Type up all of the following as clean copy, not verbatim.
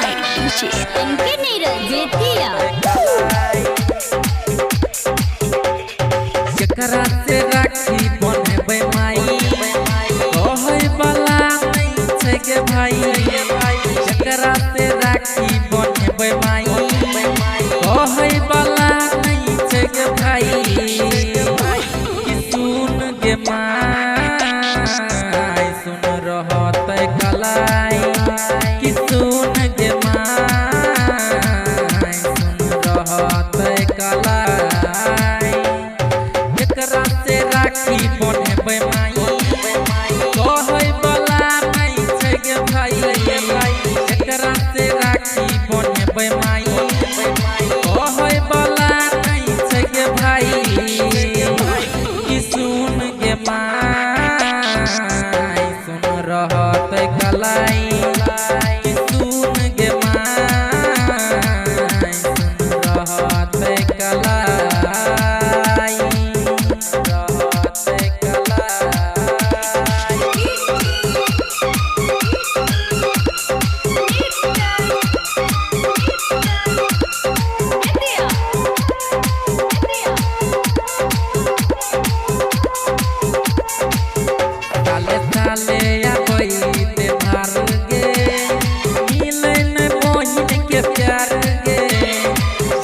इनके नीरज बेतिया केकरा से राखी बनबे माई कहै वाला नहीं छै गे भाई केकरा से राखी बनबे माई कहै वाला नहीं छै गे भाई कि सुन गे माई सुन रहत कलाई कि सुन गे माई सुन रहत कलाई केकरा से राखी बनबे माई कहै वाला नहीं छै गे भाई केकरा से राखी बनबे माई कहै वाला नहीं छै गे भाई कि सुन गे माई सुन रहत कलाई कि सुन गे माई सुन रहत कलाई ताले ताले आबैते भार गे मिलै नै बहिन के प्यार गे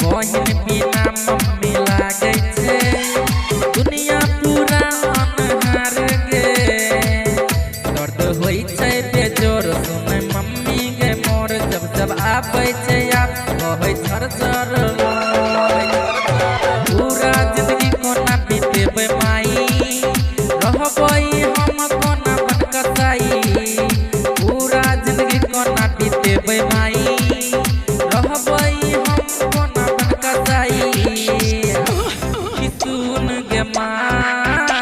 बहिन बिना मम्मी लागै छै दुनिया पूरा अनहार गे दर्द होइ छै बेजोर सुनै मम्मी गे मोर जब जब आबै छै याद कहै झर झर पूरा जिंदगी कोना बीतेबै माई रहबै हम कोना बनकसाई पूरा जिंदगी कोना बीतेबै माई रहबै हम कोना बनकसाई कि सुन गे माई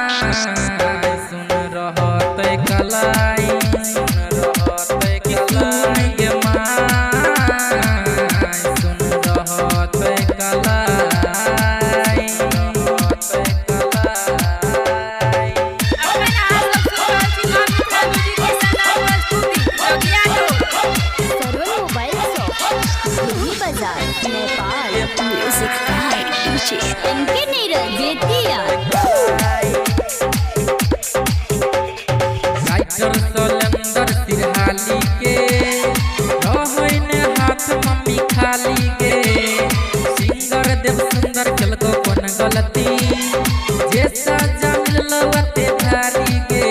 सुन रहत कलाई सुन रहत कि सुन गे माई सुन रहत कलाई सर्वन मोबाइल शॉप भूमि बाजार नेपाल म्यूजिक डीजे इनके नीरज बेतिया राइटर सोलंदर तिरहाली के रहै ने हाथ मम्मी खाली गे सिंगर देव सुंदर चलको कोन गलती जैसा जान लवते धारी गे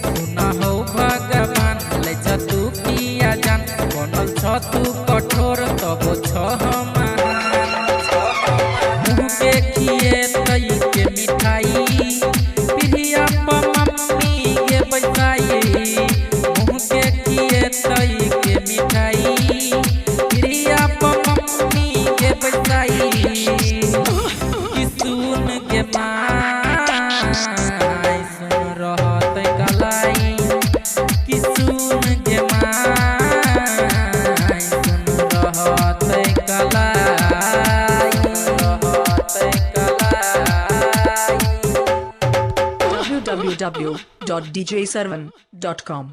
सुना हो भगवान ले छ तू किया जान बनल छ तू कठोर तब छ महान मुँह देखिए तई के मिठाई पिरिया मम्मी के बैसाई मुँह देखिए तई के मिठाई पिरिया मम्मी के बैसाई कि सुन गे माई सुन रहत कलाई कि सुन गे माई सुन रहत कलाई www.djservan.com